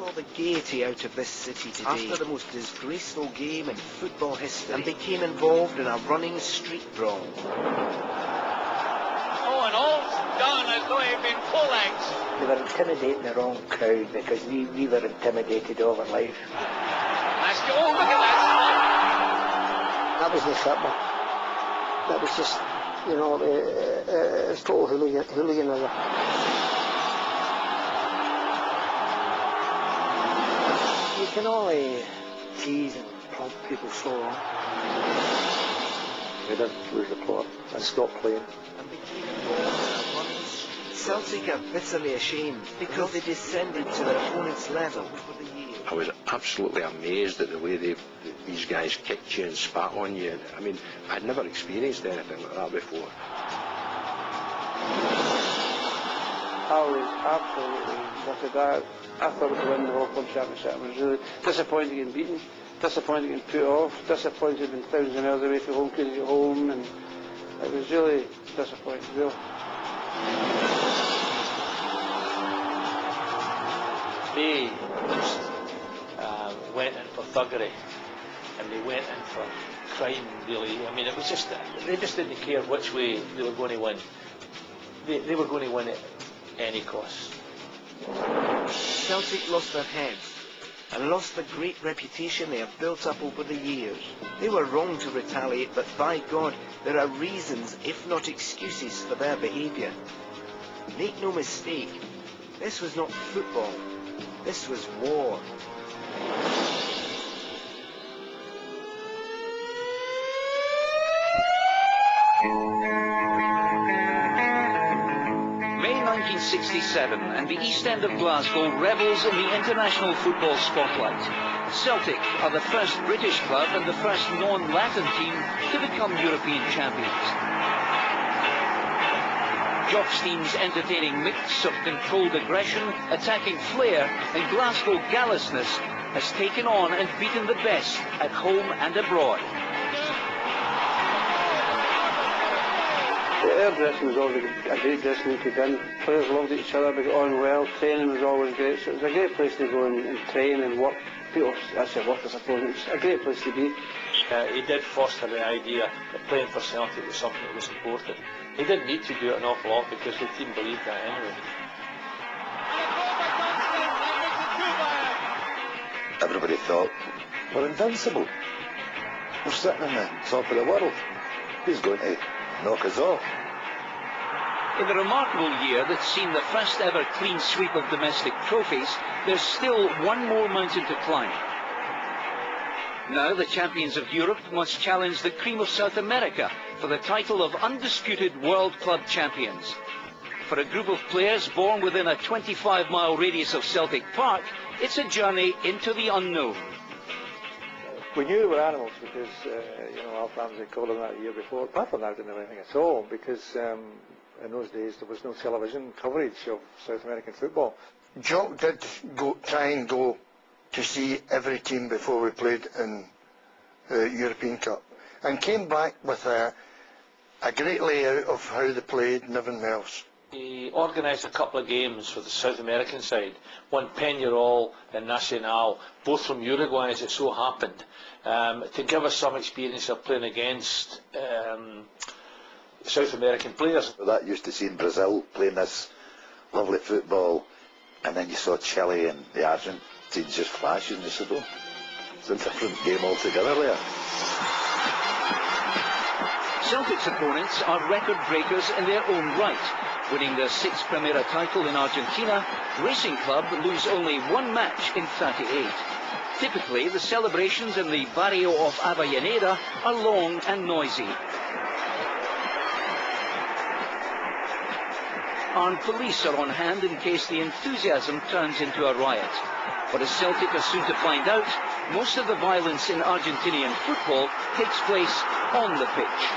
all the gaiety out of this city today after the most disgraceful game in football history and became involved in a running street brawl. Oh, and all's done as though he'd been full legs. They were intimidating the wrong crowd because we were intimidated all our life. Oh, look at that! That was the football. That was just, you know, it's total hooliganism. You can only tease and prompt people so long. We didn't lose the plot and stopped playing. Celtic are bitterly ashamed because they descended to their opponent's level. I was absolutely amazed at the way these guys kicked you and spat on you. I mean, I'd never experienced anything like that before. I was absolutely gutted. I thought we could win the World Club Championship. I was really disappointed in beaten, disappointed in put off, disappointed in thousands of miles away from home, couldn't get home, and it was really disappointing, really. They just went in for thuggery, and they went in for crime, really. I mean, it was just, they just didn't care which way they were going to win. They were going to win at any cost. Celtic lost their heads and lost the great reputation they have built up over the years. They were wrong to retaliate, but by God, there are reasons, if not excuses, for their behaviour. Make no mistake, this was not football. This was war. May 1967, and the East End of Glasgow revels in the international football spotlight. Celtic are the first British club and the first non-Latin team to become European champions. Jock Stein's entertaining mix of controlled aggression, attacking flair, and Glasgow gallousness has taken on and beaten the best at home and abroad. Our dressing was always a great dressing room to be in. Players loved each other, we got on well, training was always great, so it was a great place to go and train and work. People, that's your work, I suppose. It was a great place to be. He did foster the idea that playing for Celtic was something that was important. He didn't need to do it an awful lot because the team believed that anyway. Everybody thought, we're invincible. We're sitting in the top of the world. He's going to knock us off. In the remarkable year that's seen the first ever clean sweep of domestic trophies, there's still one more mountain to climb. Now the champions of Europe must challenge the cream of South America for the title of undisputed World Club champions. For a group of players born within a 25-mile radius of Celtic Park, it's a journey into the unknown. We knew we were animals because, you know, Alf Ramsey called them that the year before. Apart from that, didn't know anything at all because in those days there was no television coverage of South American football. Jock did try and go to see every team before we played in the European Cup and came back with a great layout of how they played and everything else. He organised a couple of games for the South American side, one Peñarol and Nacional, both from Uruguay as it so happened, to give us some experience of playing against South American players. That used to see in Brazil playing this lovely football, and then you saw Chile and the Argentines just flashing, and you said, oh, it's a different game altogether there. Celtic's opponents are record breakers in their own right. Winning their 6th Primera title in Argentina, Racing Club lose only one match in 38. Typically, the celebrations in the barrio of Avellaneda are long and noisy. Armed police are on hand in case the enthusiasm turns into a riot. But as Celtic are soon to find out, most of the violence in Argentinian football takes place on the pitch.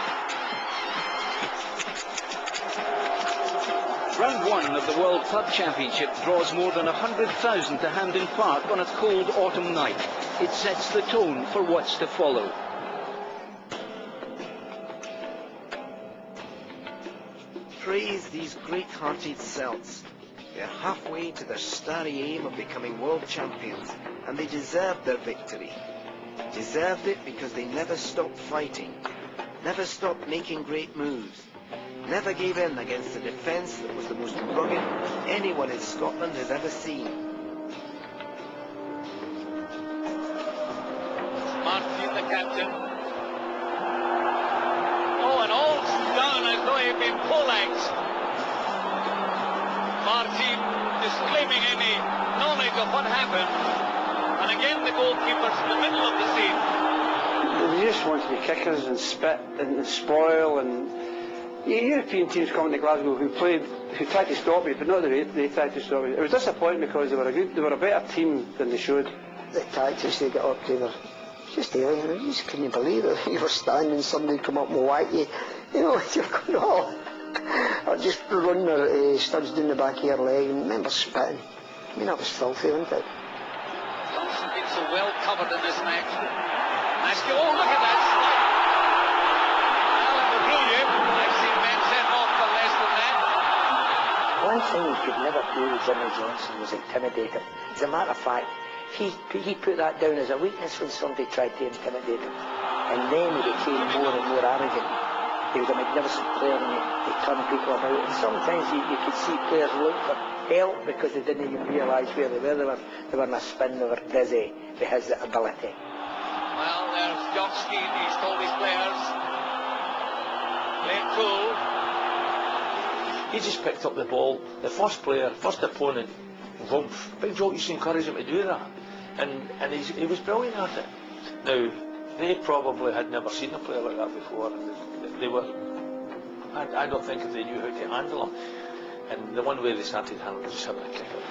Round 1 of the World Club Championship draws more than 100,000 to Hampden Park on a cold autumn night. It sets the tone for what's to follow. Praise these great-hearted Celts. They're halfway to their starry aim of becoming world champions, and they deserved their victory. Deserved it because they never stopped fighting, never stopped making great moves, never gave in against a defence that was the most rugged anyone in Scotland has ever seen. Martin, the captain. Oh, and all's done as though he'd been poleaxed. Martin disclaiming any knowledge of what happened. And again the goalkeeper's in the middle of the scene. They just want to be kickers and spit and spoil, and European teams coming to Glasgow who tried to stop it, but not the way they tried to stop it. It was disappointing because they were a better team than they should. The tactics they got up to were just alien. You just couldn't believe it. You were standing, somebody come up and whack you. You know, you're going, oh. Or just run their studs down the back of your leg. And remember spitting. I mean, that was filthy, wasn't it? Johnson been so well covered in this match. Oh, look at that slide. Well, it was brilliant. I've seen men sent off for less than that. One thing he could never do, Jimmy Johnson, was intimidate him. As a matter of fact, he put that down as a weakness when somebody tried to intimidate him. And then he became more and more arrogant. He was a magnificent player and he turned people about. And sometimes you could see players look for help because they didn't even realise where they were. They were in a spin, they were dizzy with his ability. Well, there's Johnski, he's told his players. Playing cool. He just picked up the ball. The first player, first opponent, whoomph. Big Jock used to encourage him to do that. And he was brilliant at it. Now, they probably had never seen a player like that before. They were, I don't think if they knew how to handle him. And the one way they started handling was just having a kick at him.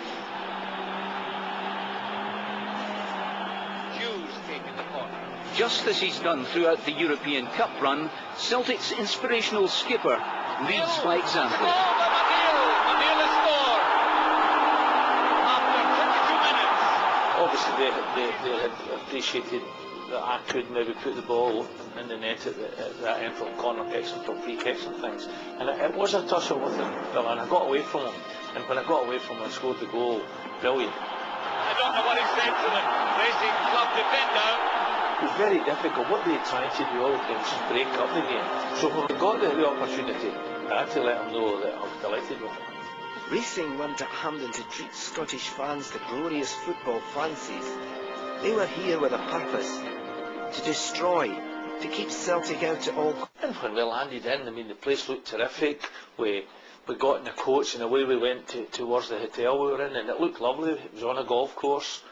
Just as he's done throughout the European Cup run, Celtic's inspirational skipper leads by example. McNeil has scored after 22 minutes. Obviously they had appreciated that I could maybe put the ball in the net at that end from corner kicks and from free kicks and things. And it was a tussle with him, and I got away from him. And when I got away from him, I scored the goal. Brilliant. I don't know what he said to the Racing Club defender. It was very difficult. What they tried to do all the time was just break up the game. So when we got the opportunity, I had to let them know that I was delighted with it. Racing went to Hampden to treat Scottish fans to glorious football fancies. They were here with a purpose, to destroy, to keep Celtic out at all. And when we landed in, I mean, the place looked terrific. We got in a coach and away we went towards the hotel we were in, and it looked lovely. It was on a golf course.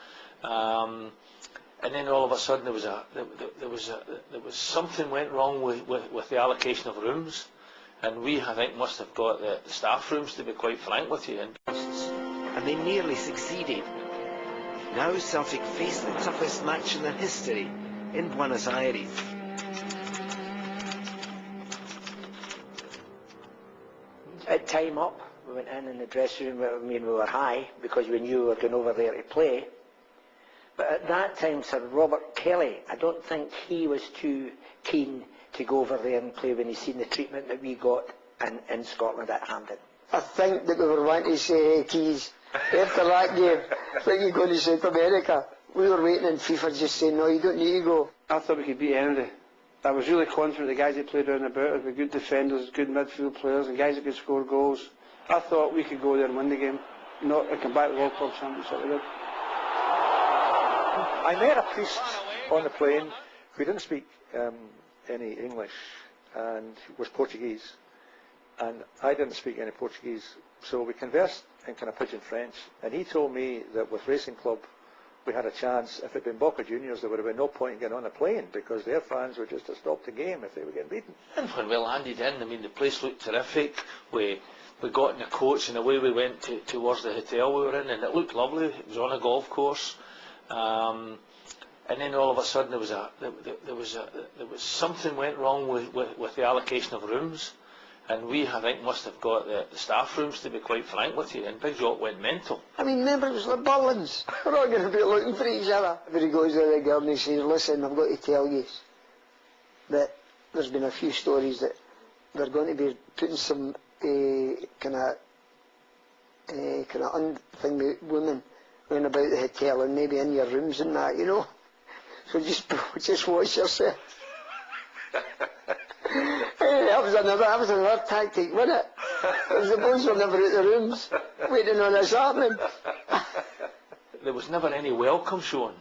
And then all of a sudden there was something went wrong with the allocation of rooms, and we, I think, must have got the staff rooms, to be quite frank with you. And they nearly succeeded. Now Celtic face the toughest match in their history in Buenos Aires. At time up, we went in the dressing room. I mean, we were high because we knew we were going over there to play. But at that time, Sir Robert Kelly, I don't think he was too keen to go over there and play when he seen the treatment that we got in Scotland at Hampden. I think that we were wanting to say, hey, Keys, after that game, I think you're going to South America. We were waiting and FIFA just saying, no, you don't need to go. I thought we could beat anybody. I was really confident the guys that played around about us were good defenders, good midfield players, and guys that could score goals. I thought we could go there and win the game, not come back with World Club Championship. I met a priest on the plane who didn't speak any English and was Portuguese, and I didn't speak any Portuguese, so we conversed in kind of pidgin French, and he told me that with Racing Club we had a chance. If it had been Boca Juniors, there would have been no point in getting on a plane because their fans would just have stopped the game if they were getting beaten. And when we landed in, I mean, the place looked terrific. We got in a coach and away we went towards the hotel we were in, and it looked lovely. It was on a golf course. And then all of a sudden there was something went wrong with the allocation of rooms, and we, I think, must have got the staff rooms, to be quite frank with you, and Big Jock went mental. I mean, remember, it was like Berlin's. We're all going to be looking for each other. But he goes to the girl and he says, listen, I've got to tell you that there's been a few stories that they're going to be putting some kind of kind of thing with women going about the hotel and maybe in your rooms and that, you know. So just watch yourself. That was another tactic, wasn't it? The boys were never at the rooms, waiting on us happening. There was never any welcome shown.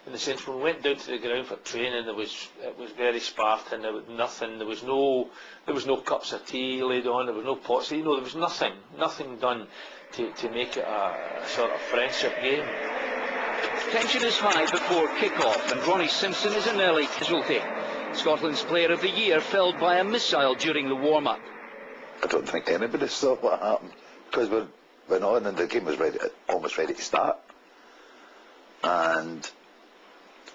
In the sense, when we went down to the ground for training, it was very Spartan. There was nothing. There was no cups of tea laid on. There was no pots. You know, there was nothing done to make it a sort of friendship game. Tension is high before kick-off, and Ronnie Simpson is an early casualty. Scotland's Player of the Year felled by a missile during the warm-up. I don't think anybody saw what happened, because we went on and the game was almost ready to start. And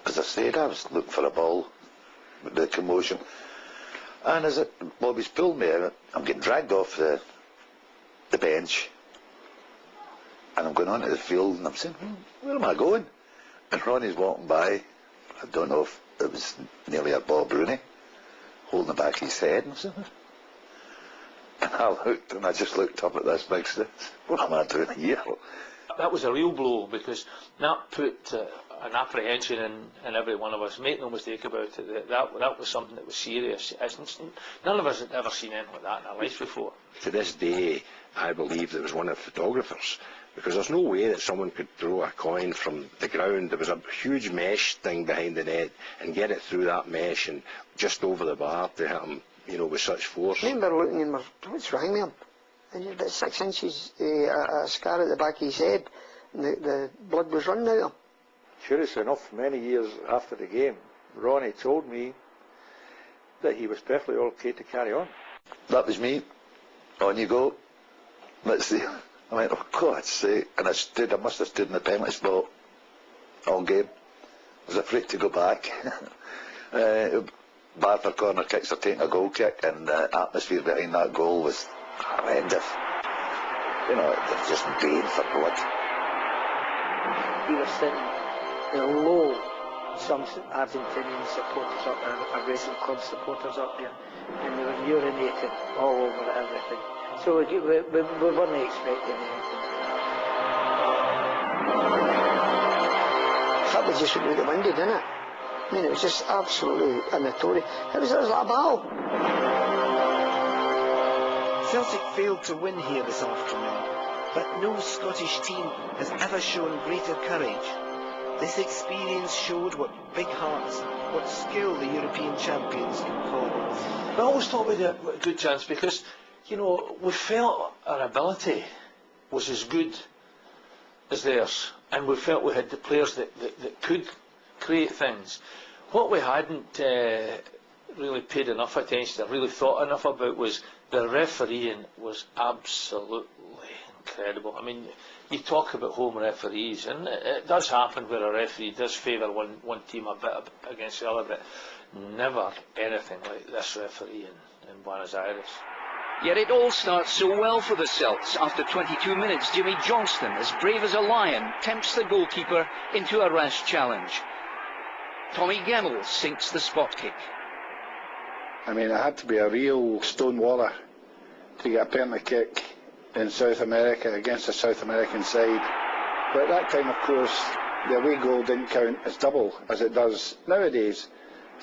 as I said, I was looking for a ball with the commotion. And as Bobby's pulled me out, I'm getting dragged off the bench. And I'm going onto the field and I'm saying, where am I going? And Ronnie's walking by. I don't know if it was nearly a Bob Rooney, holding the back of his head. And I looked and I just looked up at this big stick. What am I doing here? That was a real blow, because that put an apprehension in every one of us. Make no mistake about it, that was something that was serious. None of us had ever seen anything like that in our lives before. To this day, I believe there was one of the photographers, because there's no way that someone could throw a coin from the ground. There was a huge mesh thing behind the net and get it through that mesh and just over the bar to hit him, you know, with such force. I remember looking and what's wrong with him? And he had about 6 inches, a scar at the back of his head, and the blood was running out of him. Curiously enough, many years after the game, Ronnie told me that he was perfectly okay to carry on. That was me. On you go. Let's see. I went, oh God's sake. And I must have stood in the penalty spot all game. I was afraid to go back. Bar for corner kicks are taking a goal kick, and the atmosphere behind that goal was horrendous. You know, they're just baying for blood. He was sitting below some Argentinian supporters up there, a racing club supporters up there, and they were urinating all over everything. So we weren't expecting anything. I thought we just went out the window, didn't it? I mean, it was just absolutely notorious. It was like a battle. Celtic failed to win here this afternoon, but no Scottish team has ever shown greater courage. This experience showed what big hearts, what skill the European champions can call with. I always thought we had a good chance, because, you know, we felt our ability was as good as theirs, and we felt we had the players that could create things. What we hadn't really paid enough attention to, really thought enough about, was the refereeing was absolutely incredible. I mean, you talk about home referees, and it does happen where a referee does favour one team a bit against the other, but never anything like this referee in Buenos Aires. Yet it all starts so well for the Celts. After 22 minutes, Jimmy Johnston, as brave as a lion, tempts the goalkeeper into a rash challenge. Tommy Gemmell sinks the spot kick. I mean, it had to be a real stonewaller to get a penalty kick in South America against a South American side. But at that time, of course, the away goal didn't count as double as it does nowadays.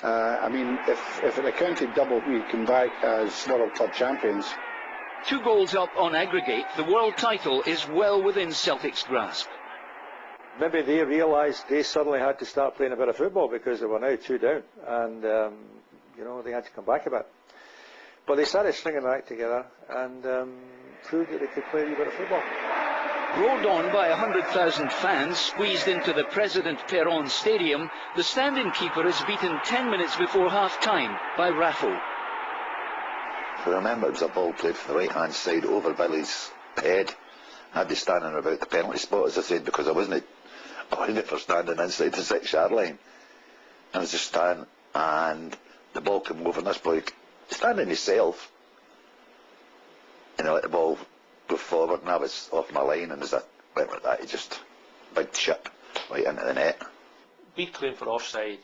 I mean, if it accounted double, we come back as World Club champions. 2 goals up on aggregate, the world title is well within Celtic's grasp. Maybe they realised they suddenly had to start playing a bit of football, because they were now 2 down, and you know, they had to come back a bit. But they started stringing their act together and proved that they could play a bit of football. Roared on by 100,000 fans, squeezed into the President Perón Stadium, the stand-in keeper is beaten 10 minutes before half-time by Raffo. I remember it was a ball played from the right-hand side over Billy's head. I'd be standing about the penalty spot, as I said, because I wasn't for standing inside the 6-yard line. I was just standing, and the ball came over, and this boy standing himself, and I let the ball go forward, and I was off my line, and as I went like that, he just big chip right into the net. We claimed for offside.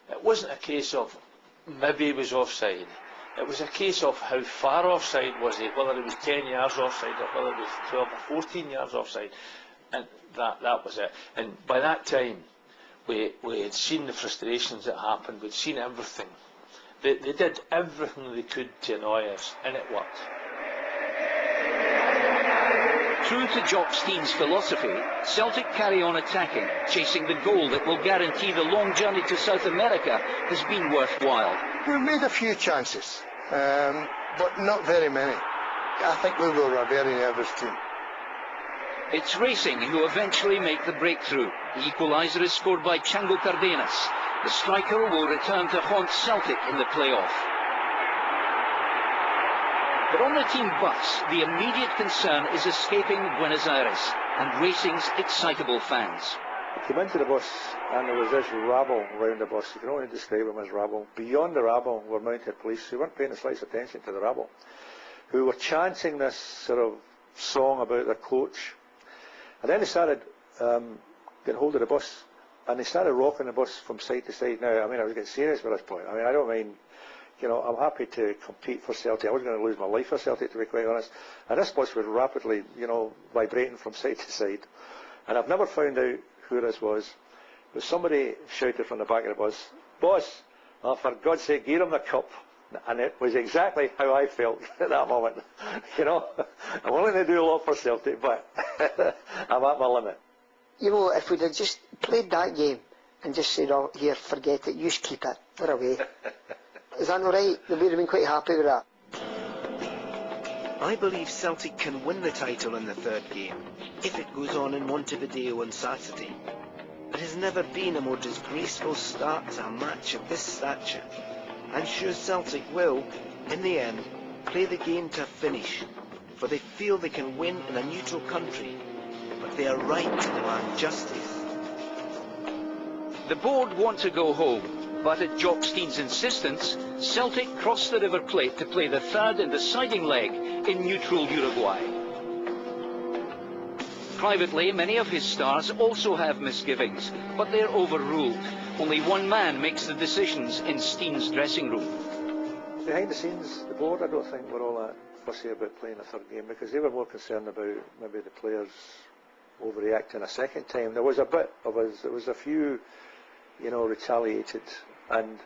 It wasn't a case of maybe he was offside. it was a case of how far offside was he, whether it was 10 yards offside or whether it was 12 or 14 yards offside, and that was it. And by that time, we had seen the frustrations that happened, we'd seen everything. They did everything they could to annoy us, and it worked. True to Jock Stein's philosophy, Celtic carry on attacking, chasing the goal that will guarantee the long journey to South America has been worthwhile. We've made a few chances, but not very many. I think we were a very nervous team. It's Racing who eventually make the breakthrough. The equaliser is scored by Chango Cardenas. The striker will return to haunt Celtic in the play-off. But on the team bus, the immediate concern is escaping Buenos Aires and Racing's excitable fans. I came into the bus and there was this rabble round the bus. You can only describe them as rabble. Beyond the rabble were mounted police who weren't paying the slightest attention to the rabble, who were chanting this sort of song about their coach. And then they started getting hold of the bus and they started rocking the bus from side to side. Now, I mean, I was getting serious by this point. I mean, I don't mind, you know, I'm happy to compete for Celtic. I wasn't going to lose my life for Celtic, to be quite honest. And this bus was rapidly, you know, vibrating from side to side. And I've never found out who this was. But somebody shouted from the back of the bus, "Boss, oh, for God's sake, give him the cup." And it was exactly how I felt at that moment. You know, I'm willing to do a lot for Celtic, but I'm at my limit. You know, if we'd have just played that game and just said, "Oh, here, forget it, you just keep it, we're away." Is that all right? They would have been quite happy with that. I believe Celtic can win the title in the third game, if it goes on in Montevideo on Saturday. There has never been a more disgraceful start to a match of this stature. I'm sure Celtic will, in the end, play the game to a finish, for they feel they can win in a neutral country, but they are right to demand justice. The board want to go home, but at Jock Stein's insistence, Celtic crossed the River Plate to play the third and deciding leg in neutral Uruguay. Privately, many of his stars also have misgivings, but they're overruled. Only one man makes the decisions in Stein's dressing room. Behind the scenes, the board, I don't think were all that fussy about playing a third game because they were more concerned about maybe the players overreacting a second time. There was a bit of us, there was a few, you know, retaliated, and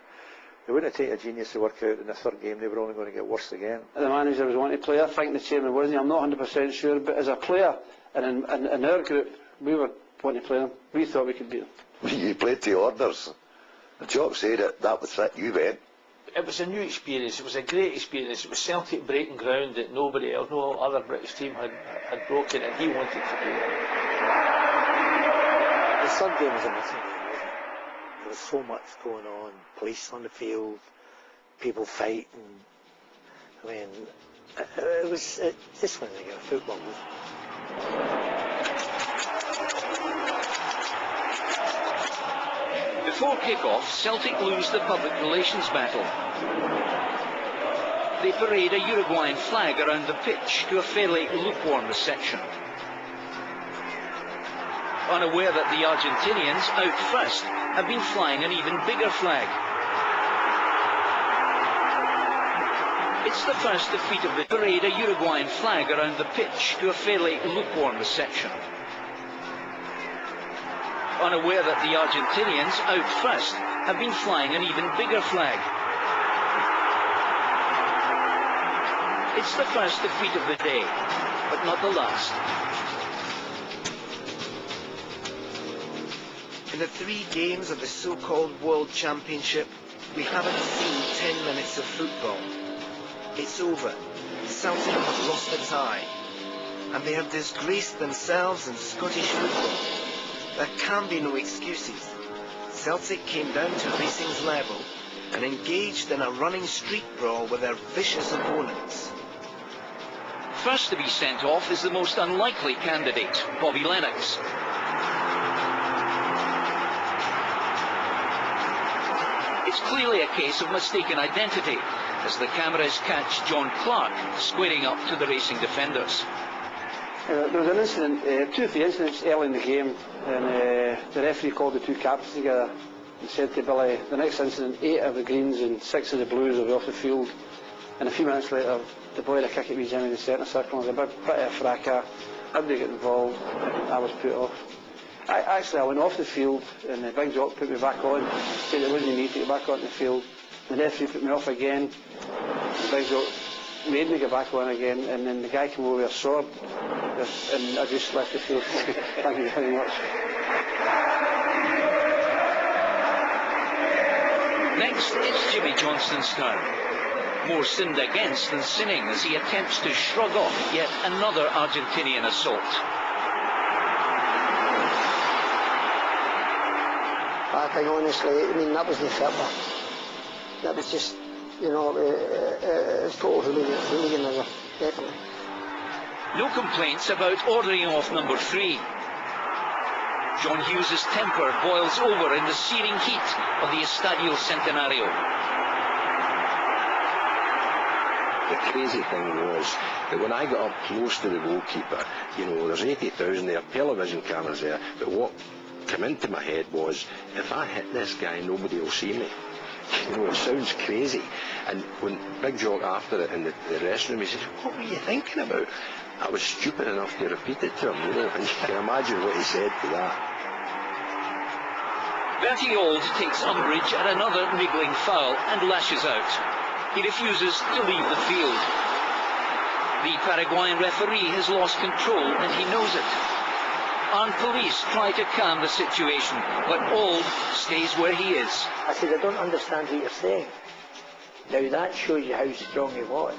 it wouldn't take a genius to work out in the third game they were only going to get worse again. The manager was wanting to play. I think the chairman wasn't. I'm not 100% sure, but as a player and in our group, we were wanting to play them. We thought we could beat them. You played to orders. The Jock said it, that was it, you went. It was a new experience, it was a great experience. It was Celtic breaking ground that nobody else, no other British team had broken, and he wanted to do it. The third game was a missing game, wasn't it? There was so much going on, police on the field, people fighting. I mean, it just wasn't a game of football, was it? Before kick-off, Celtic lose the public relations battle. They parade a Uruguayan flag around the pitch to a fairly lukewarm reception. Unaware that the Argentinians, out first, have been flying an even bigger flag. It's the first defeat of the parade a Uruguayan flag around the pitch to a fairly lukewarm reception. Unaware that the Argentinians, out first, have been flying an even bigger flag. It's the first defeat of the day, but not the last. In the 3 games of the so-called World Championship, we haven't seen 10 minutes of football. It's over. Celtic have lost the tie, and they have disgraced themselves in Scottish football. There can be no excuses. Celtic came down to Racing's level and engaged in a running street brawl with their vicious opponents. First to be sent off is the most unlikely candidate, Bobby Lennox. It's clearly a case of mistaken identity, as the cameras catch John Clark squaring up to the Racing defenders. There was an incident, 2 or 3 incidents early in the game, and the referee called the 2 captains together and said to Billy, the next incident, 8 of the greens and 6 of the blues will be off the field. And a few minutes later, the boy had a kick at me, Jimmy, in the centre circle. There was a bit of a fracas. Everybody got involved. I was put off. I went off the field, and the big jock put me back on. Said it wasn't me to get back on the field. The referee put me off again. The big jock made me get back on again, and then the guy came over with a sword, and I just left the field. Thank you very much. Next, it's Jimmy Johnston's turn. More sinned against than sinning as he attempts to shrug off yet another Argentinian assault. I think honestly, I mean, that wasn't football. That was just, you know, total hooliganism, definitely. No complaints about ordering off number 3. John Hughes' temper boils over in the searing heat of the Estadio Centenario. The crazy thing was that when I got up close to the goalkeeper, you know, there's 80,000 there, television cameras there, but what came into my head was, if I hit this guy, nobody will see me. You know, it sounds crazy. And when Big Jock after it in the restroom, he says, what were you thinking about? I was stupid enough to repeat it to him, you know, and you can imagine what he said to that. Bertie Auld takes umbrage at another niggling foul and lashes out. He refuses to leave the field. The Paraguayan referee has lost control and he knows it. Armed police try to calm the situation, but Auld stays where he is. I said, I don't understand what you're saying. Now that shows you how strong he was,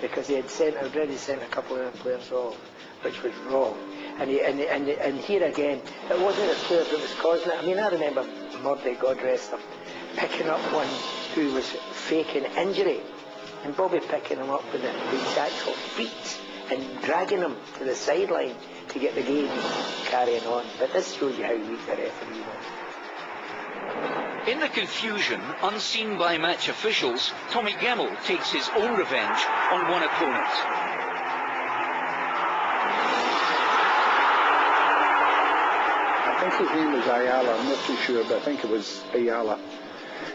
because he had already sent a couple of players off, which was wrong. And here again, it wasn't a player that was causing it. I mean, I remember Murday, God rest him, picking up one who was faking injury, and Bobby picking him up with his actual feet and dragging him to the sideline to get the game carrying on. But this shows you how weak the referee was. In the confusion, unseen by match officials, Tommy Gemmell takes his own revenge on one opponent. I think his name was Ayala, I'm not too sure, but I think it was Ayala.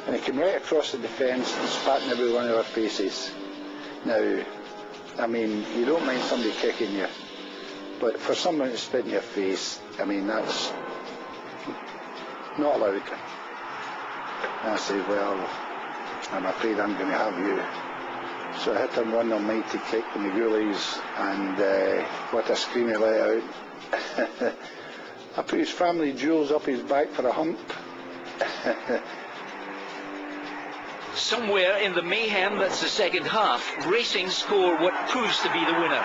And he came right across the defence and spat in every one of our faces. Now, I mean, you don't mind somebody kicking you, but for someone to spit in your face, I mean, that's not allowed. And I said, well, I'm afraid I'm going to have you. So I hit him one almighty kick in the goalies, and what a scream he let out. I put his family jewels up his back for a hump. Somewhere in the mayhem that's the second half, Racing score what proves to be the winner.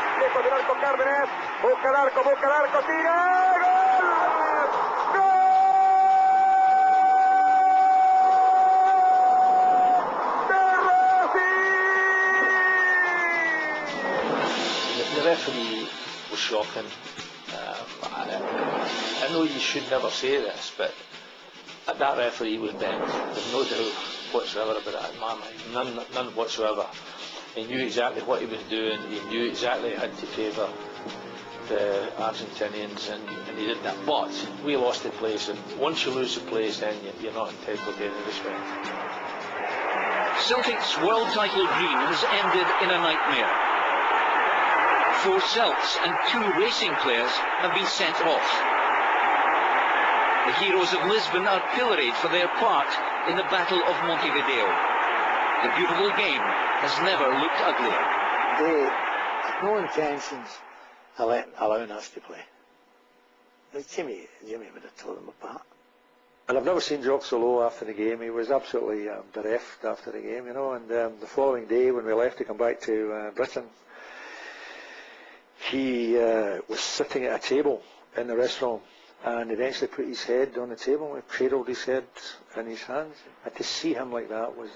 The referee was shocking. I know you should never say this, but that referee was bent. There's no doubt whatsoever about that in my mind. None whatsoever. He knew exactly what he was doing. He knew exactly how to favour the Argentinians, and he did that. But we lost the place, and once you lose the place, then you're not entitled to any respect. Celtic's world title dream has ended in a nightmare. 4 Celts and 2 Racing players have been sent off. The heroes of Lisbon are pilloried for their part in the Battle of Montevideo. The beautiful game has never looked uglier. They had no intentions of allowing us to play. Jimmy would have told them apart. And I've never seen Jock so low after the game. He was absolutely bereft after the game, you know. And the following day, when we left to come back to Britain, he was sitting at a table in the restaurant, and eventually put his head on the table and cradled his head in his hands. And to see him like that was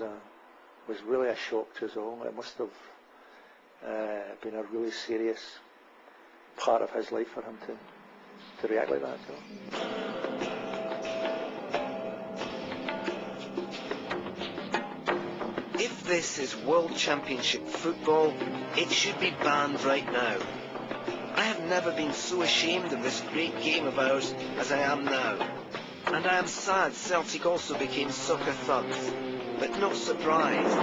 really a shock to us all. It must have been a really serious part of his life for him to react like that. You know? If this is World Championship football, it should be banned right now. I have never been so ashamed of this great game of ours as I am now. And I am sad Celtic also became soccer thugs, but not surprised.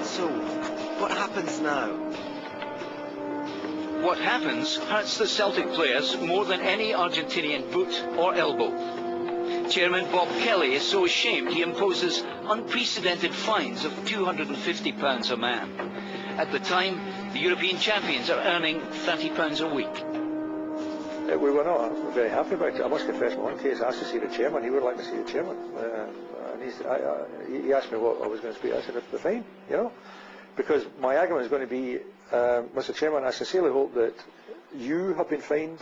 So, What happens now? What happens hurts the Celtic players more than any Argentinian boot or elbow. Chairman Bob Kelly is so ashamed he imposes unprecedented fines of £250 a man. At the time, the European champions are earning £30 a week. We were not very happy about it. I must confess, in one case, I asked to see the chairman. He would like to see the chairman. And he asked me what I was going to speak. I said, the fine, you know. Because my argument is going to be, Mr. Chairman, I sincerely hope that you have been fined,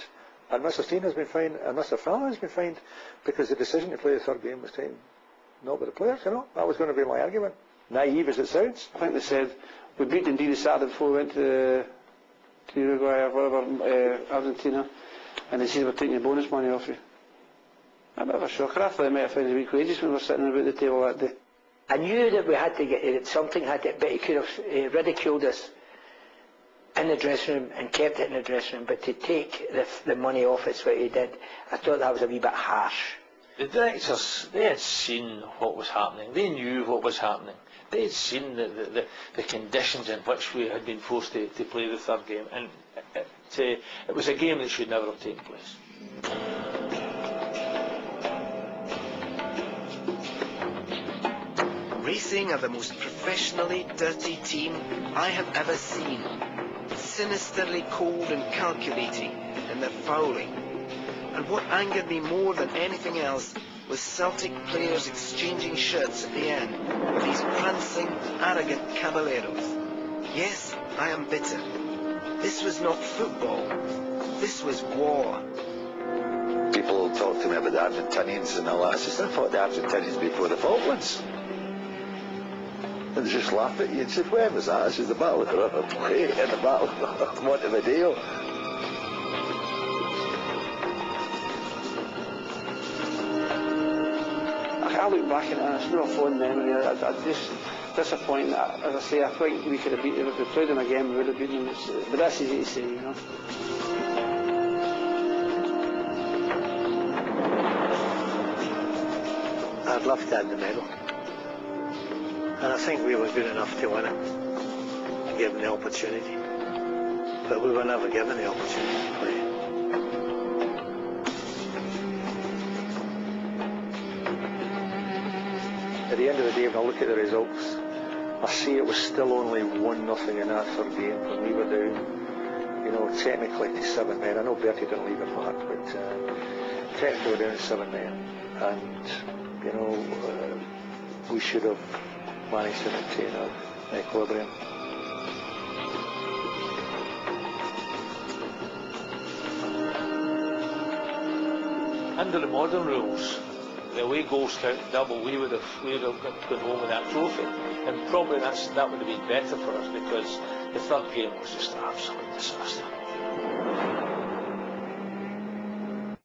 and Mr. Steen has been fined, and Mr. Fallon has been fined, because the decision to play the third game was taken not by the players, you know. That was going to be my argument. Naive as it sounds. I think they said, we beat Indeed Saturday before we went to Uruguay or whatever, Argentina, and they said we're taking the bonus money off you. A bit of a shocker. I thought they might have found a week wages when we were sitting about the table that day. I knew that we had to get something had to, but he could have ridiculed us in the dressing room and kept it in the dressing room. But to take the money off us, what he did, I thought that was a wee bit harsh. The directors, they had seen what was happening. They knew what was happening. They had seen the conditions in which we had been forced to play the third game, and it was a game that should never have taken place. Racing are the most professionally dirty team I have ever seen. Sinisterly cold and calculating in their fouling. And what angered me more than anything else was Celtic players exchanging shirts at the end with these prancing, arrogant caballeros. Yes, I am bitter. This was not football. This was war. People talk to me about the Argentinians and all that. I said, I fought the Argentinians before the Falklands. And they just laughed at you and said, where was that? I said, the Battle of the Battle of Montevideo. I look back at it and it's not a fond memory. I just disappointed. As I say, I think we could have beaten them. If we played them again, we would have beaten them. But that's easy to say, you know. I'd love to have the medal. And I think we were good enough to win it, given the opportunity. But we were never given the opportunity to play. At the end of the day, when I look at the results, I see it was still only 1-0 in that third game when we were down, you know, technically to 7 men. I know Bertie didn't leave it back, but technically we were down to 7 men. And, you know, we should have managed to maintain our equilibrium. Under the modern rules, the away goals count double. We would have gone home with that trophy, and probably that would have been better for us, because the third game was just an absolute disaster.